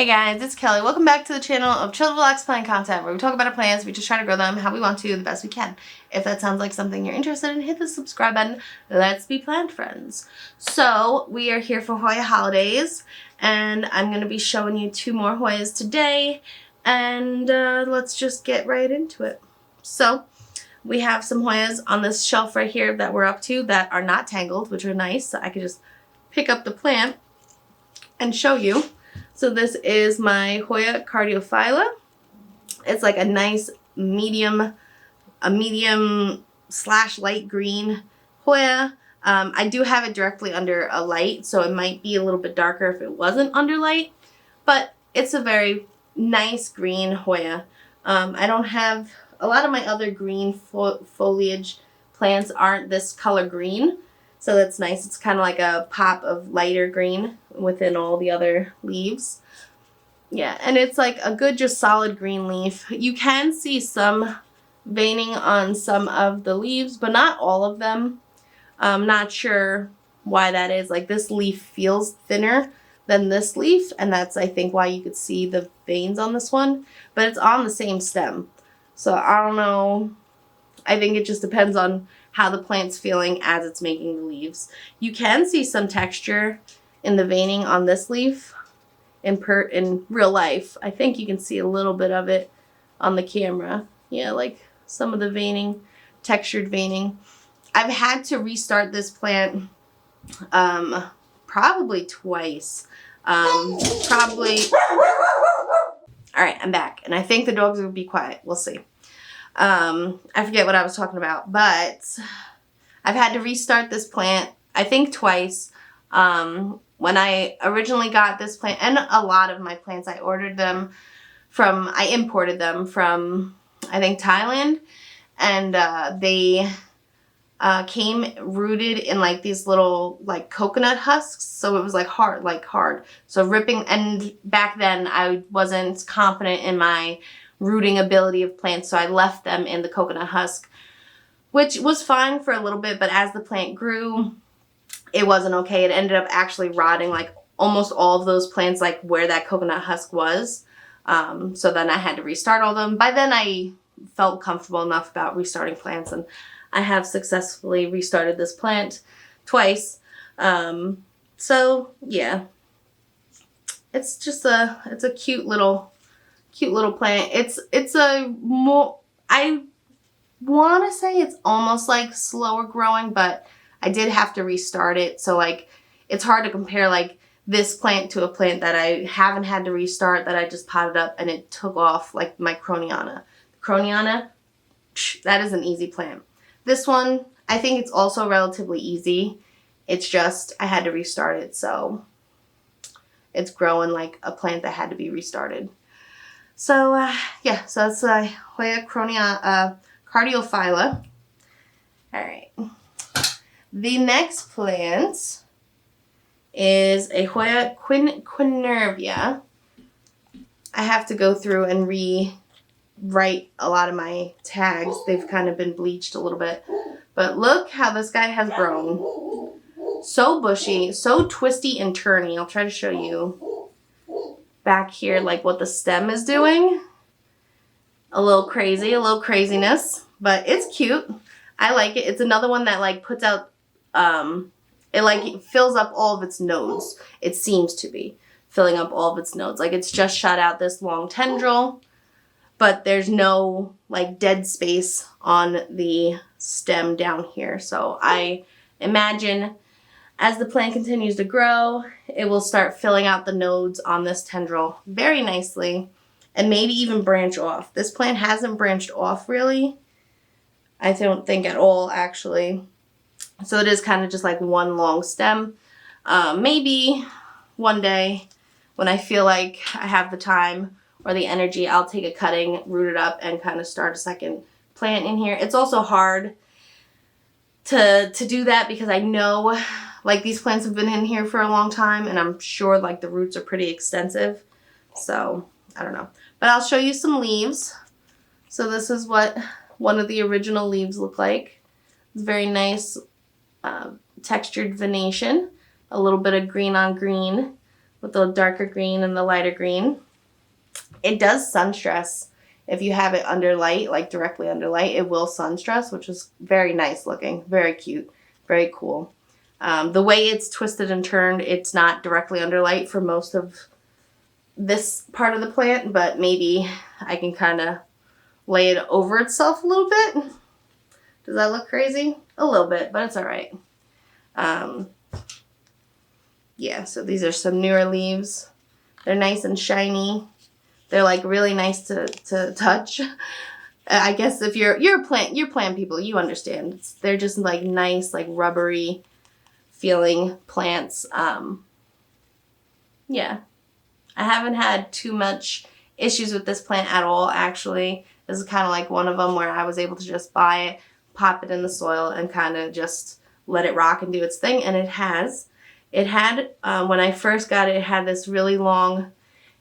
Hey guys, it's Kelly. Welcome back to the channel of Chill Relax Plant content, where we talk about our plants, we just try to grow them how we want to, the best we can. If that sounds like something you're interested in, hit the subscribe button. Let's be plant friends. So we are here for Hoya holidays, and I'm going to be showing you 2 more Hoyas today, and let's just get right into it. So we have some Hoyas on this shelf right here that we're up to that are not tangled, which are nice, so I can just pick up the plant and show you. So this is my Hoya Cardiophylla. It's like a nice medium slash light green Hoya. I do have it directly under a light, so it might be a little bit darker if it wasn't under light, but it's a very nice green Hoya. I don't have, a lot of my other green foliage plants aren't this color green, so that's nice. It's kind of like a pop of lighter green within all the other leaves. Yeah, and it's like a good, just solid green leaf. You can see some veining on some of the leaves, but not all of them. I'm not sure why that is. Like, this leaf feels thinner than this leaf, and that's, I think, why you could see the veins on this one. But it's on the same stem. So I don't know. I think it just depends on how the plant's feeling as it's making the leaves. You can see some texture in the veining on this leaf in real life. I think you can see a little bit of it on the camera. Yeah, like some of the veining, textured veining. I've had to restart this plant probably twice. Probably. All right, I'm back, and I think the dogs will be quiet. We'll see. I forget what I was talking about, but I've had to restart this plant, I think twice. When I originally got this plant, and a lot of my plants, I imported them from, I think, Thailand, and they came rooted in like these little like coconut husks, so it was like hard. So ripping, and back then I wasn't confident in my rooting ability of plants, so I left them in the coconut husk, which was fine for a little bit, but as the plant grew, it wasn't okay. It ended up actually rotting like almost all of those plants, like where that coconut husk was. So then I had to restart all of them. By then I felt comfortable enough about restarting plants, and I have successfully restarted this plant twice. So yeah, it's just it's a cute little plant. It's a more, I want to say it's almost like slower growing, but I did have to restart it. So like, it's hard to compare like this plant to a plant that I haven't had to restart, that I just potted up and it took off, like my Croniana. Croniana, that is an easy plant. This one, I think it's also relatively easy. It's just, I had to restart it. So it's growing like a plant that had to be restarted. So yeah, so that's Hoya Cardiophylla. All right. The next plant is a Hoya Quinquenervia. I have to go through and rewrite a lot of my tags. They've kind of been bleached a little bit. But look how this guy has grown. So bushy, so twisty and turny. I'll try to show you back here like what the stem is doing. A little crazy, a little craziness, but it's cute. I like it. It's another one that like puts out, it fills up all of its nodes. It seems to be filling up all of its nodes. Like, it's just shot out this long tendril, but there's no like dead space on the stem down here. So I imagine as the plant continues to grow, it will start filling out the nodes on this tendril very nicely, and maybe even branch off. This plant hasn't branched off really. I don't think at all, actually. So it is kind of just like one long stem. Maybe one day when I feel like I have the time or the energy, I'll take a cutting, root it up, and kind of start a second plant in here. It's also hard to do that because I know like these plants have been in here for a long time, and I'm sure like the roots are pretty extensive. So I don't know. But I'll show you some leaves. So this is what one of the original leaves look like. It's very nice textured venation, a little bit of green on green with the darker green and the lighter green. It does sun stress. If you have it under light, like directly under light, it will sun stress, which is very nice looking, very cute, very cool. The way it's twisted and turned, it's not directly under light for most of this part of the plant, but maybe I can kind of lay it over itself a little bit. Does that look crazy? A little bit, but it's all right. Yeah, so these are some newer leaves. They're nice and shiny. They're like really nice to touch. I guess if you're plant people, you understand. They're just like nice, like rubbery feeling plants. Yeah. I haven't had too much issues with this plant at all, actually. This is kind of like one of them where I was able to just buy it, pop it in the soil, and kind of just let it rock and do its thing. And it has. It had, when I first got it, it had this really long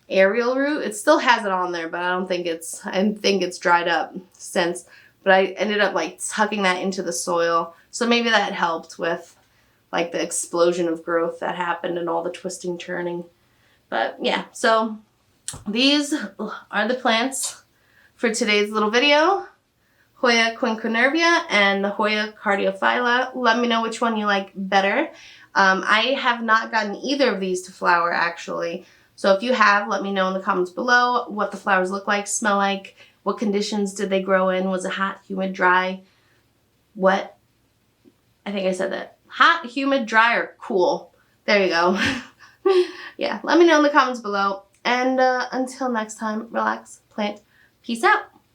aerial root. It still has it on there, but I think it's dried up since. But I ended up like tucking that into the soil. So maybe that helped with like the explosion of growth that happened and all the twisting, turning. But yeah, so these are the plants for today's little video. Hoya Quinquenervia and the Hoya Cardiophylla. Let me know which one you like better. I have not gotten either of these to flower, actually. So if you have, let me know in the comments below what the flowers look like, smell like, what conditions did they grow in. Was it hot, humid, dry, wet? I think I said that. Hot, humid, dry, or cool. There you go. Yeah, let me know in the comments below. And until next time, relax, plant, peace out.